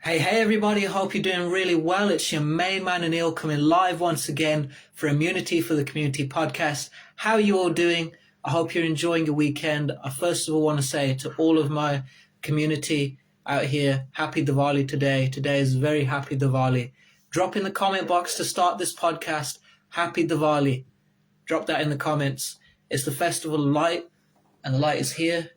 Hey everybody, I hope you're doing really well. It's your main man Anil coming live once again for Immunity for the Community podcast. How are you all doing? I hope you're enjoying your weekend. I first of all want to say to all of my community out here, happy Diwali today. Today is very happy Diwali. Drop in the comment box to start this podcast, happy Diwali. Drop that in the comments. It's the festival of light and the light is here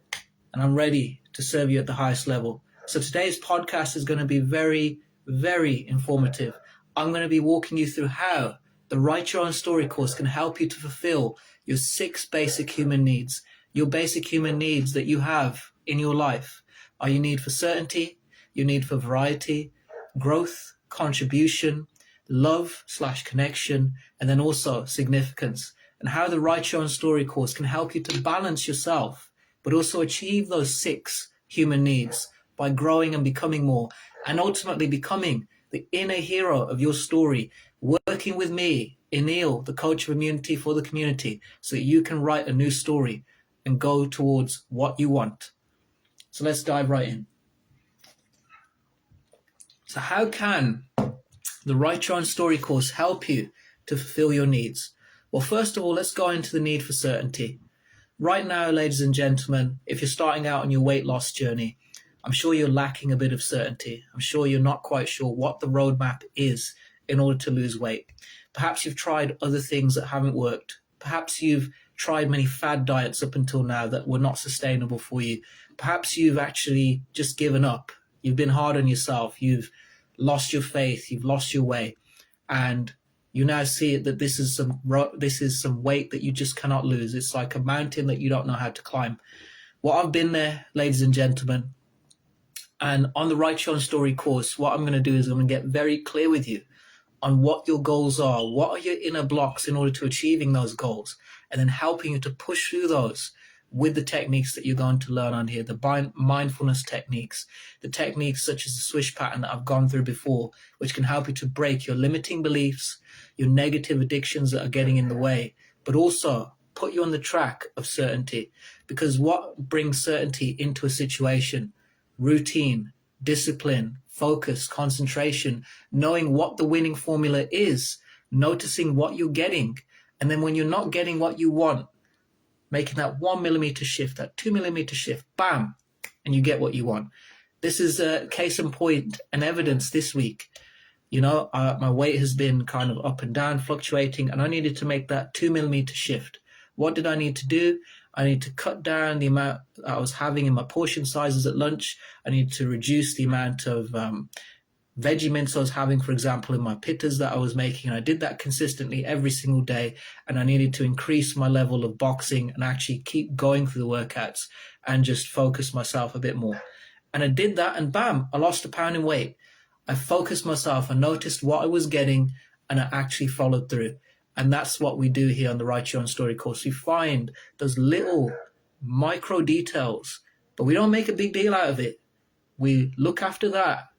and I'm ready to serve you at the highest level. So today's podcast is going to be very, very informative. I'm going to be walking you through how the Write Your Own Story course can help you to fulfill your 6 basic human needs. Your basic human needs that you have in your life are your need for certainty, your need for variety, growth, contribution, love/connection, and then also significance. And how the Write Your Own Story course can help you to balance yourself, but also achieve those 6 human needs by growing and becoming more, and ultimately becoming the inner hero of your story, working with me, Anil, the coach of Immunity for the Community, so that you can write a new story and go towards what you want. So let's dive right in. So how can the Write Your Own Story course help you to fulfill your needs? Well, first of all, let's go into the need for certainty. Right now, ladies and gentlemen, if you're starting out on your weight loss journey, I'm sure you're lacking a bit of certainty. I'm sure you're not quite sure what the roadmap is in order to lose weight. Perhaps you've tried other things that haven't worked. Perhaps you've tried many fad diets up until now that were not sustainable for you. Perhaps you've actually just given up. You've been hard on yourself. You've lost your faith. You've lost your way. And you now see it that this is some weight that you just cannot lose. It's like a mountain that you don't know how to climb. Well, I've been there, ladies and gentlemen. And on the Write Your Own Story course, what I'm going to do is I'm going to get very clear with you on what your goals are, what are your inner blocks in order to achieving those goals, and then helping you to push through those with the techniques that you're going to learn on here, the mindfulness techniques, the techniques such as the swish pattern that I've gone through before, which can help you to break your limiting beliefs, your negative addictions that are getting in the way, but also put you on the track of certainty. Because what brings certainty into a situation? Routine, discipline, focus, concentration, knowing what the winning formula is, noticing what you're getting, and then when you're not getting what you want, making that 1 millimeter shift, that 2 millimeter shift, bam, and you get what you want. This is a case in point and evidence this week. My weight has been kind of up and down, fluctuating, and I needed to make that 2 millimeter shift. What did I need to do? I need to cut down the amount I was having in my portion sizes at lunch. I need to reduce the amount of veggie mince I was having, for example, in my pittas that I was making. And I did that consistently every single day. And I needed to increase my level of boxing and actually keep going through the workouts and just focus myself a bit more. And I did that and bam, I lost 1 pound in weight. I focused myself, I noticed what I was getting, and I actually followed through. And that's what we do here on the Write Your Own Story course. We find those little micro details, but we don't make a big deal out of it. We look after that,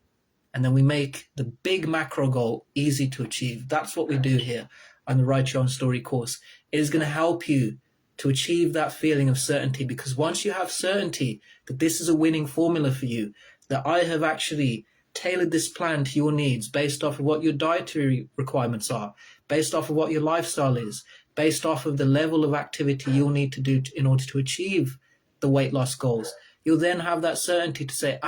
and then we make the big macro goal easy to achieve. That's what we do here on the Write Your Own Story course. It is going to help you to achieve that feeling of certainty, because once you have certainty that this is a winning formula for you, that I have actually tailored this plan to your needs based off of what your dietary requirements are, based off of what your lifestyle is, based off of the level of activity you'll need to do in order to achieve the weight loss goals. You'll then have that certainty to say,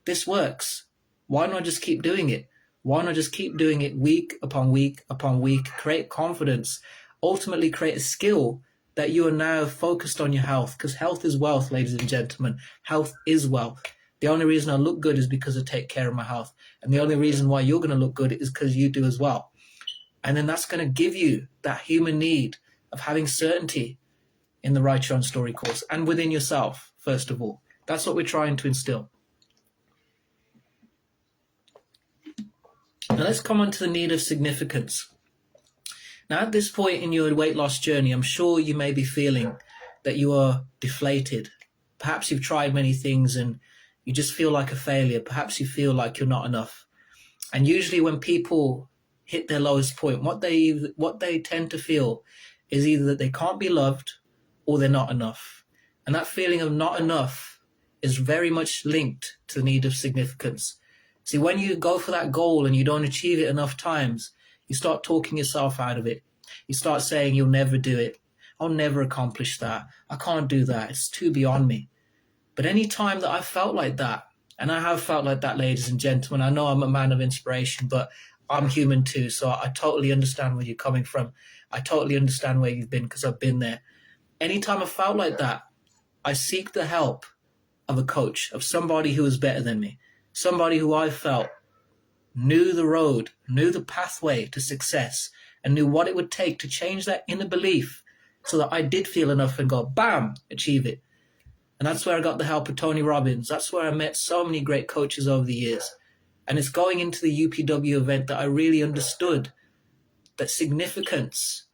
this works. Why not just keep doing it? Why not just keep doing it week upon week upon week? Create confidence, ultimately create a skill that you are now focused on your health, because health is wealth, ladies and gentlemen. Health is wealth. The only reason I look good is because I take care of my health. And the only reason why you're going to look good is because you do as well. And then that's going to give you that human need of having certainty in the Write Your Own Story course and within yourself, first of all. That's what we're trying to instill. Now let's come on to the need of significance. Now at this point in your weight loss journey, I'm sure you may be feeling that you are deflated. Perhaps you've tried many things and you just feel like a failure. Perhaps you feel like you're not enough. And usually when people hit their lowest point, what they tend to feel is either that they can't be loved or they're not enough. And that feeling of not enough is very much linked to the need of significance. See, when you go for that goal and you don't achieve it enough times, you start talking yourself out of it. You start saying you'll never do it. I'll never accomplish that. I can't do that. It's too beyond me. But any time that I felt like that, and I have felt like that, ladies and gentlemen, I know I'm a man of inspiration, but I'm human too. So I totally understand where you're coming from. I totally understand where you've been because I've been there. Anytime I felt like that, I seek the help of a coach, of somebody who was better than me, somebody who I felt knew the road, knew the pathway to success, and knew what it would take to change that inner belief so that I did feel enough and go, bam, achieve it. And that's where I got the help of Tony Robbins. That's where I met so many great coaches over the years. And it's going into the UPW event that I really understood that significance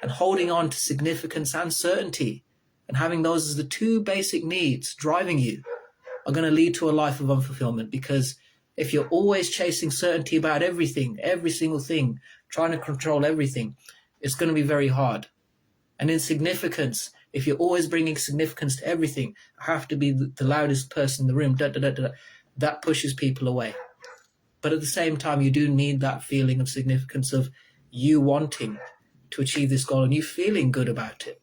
and holding on to significance and certainty and having those as the two basic needs driving you are going to lead to a life of unfulfillment. Because if you're always chasing certainty about everything, every single thing, trying to control everything, it's going to be very hard. And in significance, if you're always bringing significance to everything, I have to be the loudest person in the room, that pushes people away. But at the same time, you do need that feeling of significance of you wanting to achieve this goal and you feeling good about it.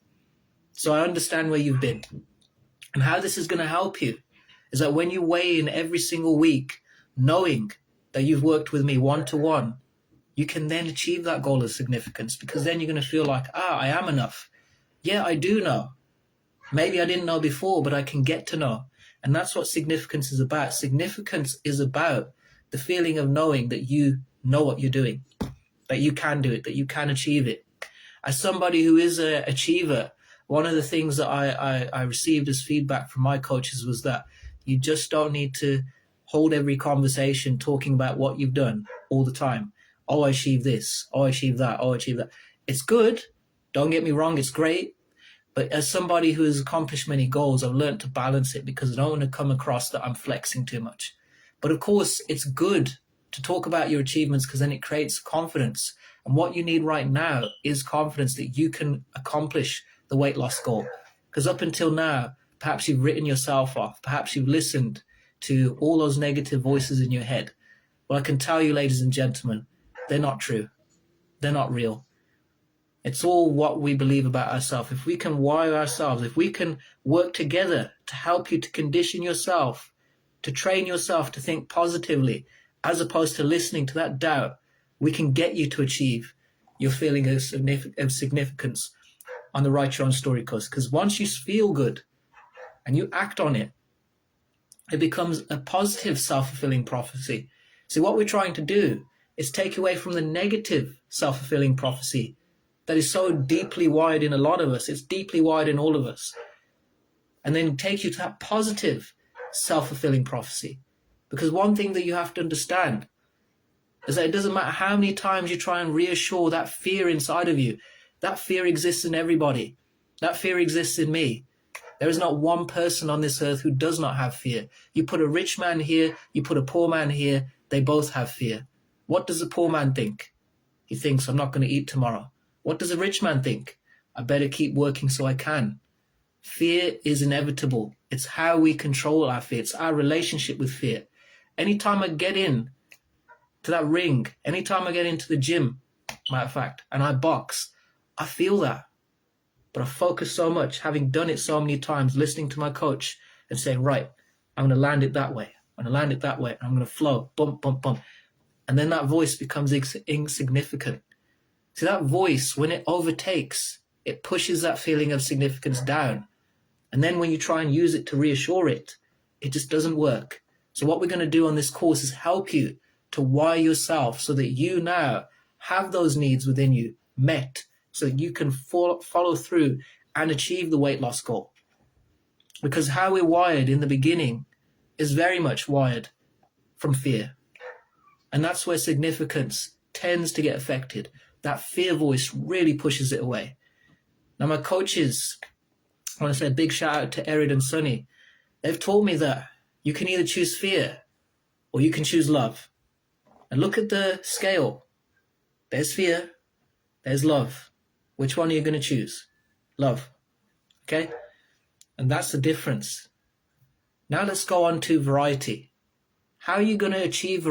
So I understand where you've been. And how this is going to help you is that when you weigh in every single week, knowing that you've worked with me one-to-one, you can then achieve that goal of significance, because then you're going to feel like, I am enough. Yeah, I do know. Maybe I didn't know before, but I can get to know. And that's what significance is about. Significance is about the feeling of knowing that you know what you're doing, that you can do it, that you can achieve it. As somebody who is an achiever, one of the things that I received as feedback from my coaches was that you just don't need to hold every conversation talking about what you've done all the time. Oh, I achieved this. Oh, I achieved that. Oh, I achieved that. It's good. Don't get me wrong. It's great. But as somebody who has accomplished many goals, I've learned to balance it because I don't want to come across that I'm flexing too much. But of course, it's good to talk about your achievements because then it creates confidence. And what you need right now is confidence that you can accomplish the weight loss goal. Because up until now, perhaps you've written yourself off. Perhaps you've listened to all those negative voices in your head. Well, I can tell you, ladies and gentlemen, they're not true. They're not real. It's all what we believe about ourselves. If we can wire ourselves, if we can work together to help you to condition yourself, to train yourself to think positively, as opposed to listening to that doubt, we can get you to achieve your feeling of significance on the Write Your Own Story course. Because once you feel good and you act on it, it becomes a positive self-fulfilling prophecy. See, what we're trying to do is take away from the negative self-fulfilling prophecy that is so deeply wired in a lot of us. It's deeply wired in all of us. And then take you to that positive self-fulfilling prophecy. Because one thing that you have to understand is that it doesn't matter how many times you try and reassure that fear inside of you. That fear exists in everybody. That fear exists in me. There is not one person on this earth who does not have fear. You put a rich man here, you put a poor man here, they both have fear. What does the poor man think? He thinks, I'm not going to eat tomorrow. What does a rich man think? I better keep working so I can. Fear is inevitable. It's how we control our fear. It's our relationship with fear. Anytime I get in to that ring, anytime I get into the gym, matter of fact, and I box, I feel that. But I focus so much, having done it so many times, listening to my coach and saying, right, I'm going to land it that way. I'm going to land it that way. I'm going to flow, bump, bump, bump. And then that voice becomes insignificant. See, that voice, when it overtakes, it pushes that feeling of significance down. And then when you try and use it to reassure it, it just doesn't work. So what we're going to do on this course is help you to wire yourself so that you now have those needs within you met, so that you can follow through and achieve the weight loss goal. Because how we're wired in the beginning is very much wired from fear. And that's where significance tends to get affected. That fear voice really pushes it away. Now, my coaches, I want to say a big shout out to Erid and Sunny. They've taught me that you can either choose fear or you can choose love. And look at the scale. There's fear, there's love. Which one are you going to choose? Love. Okay? And that's the difference. Now let's go on to variety. How are you going to achieve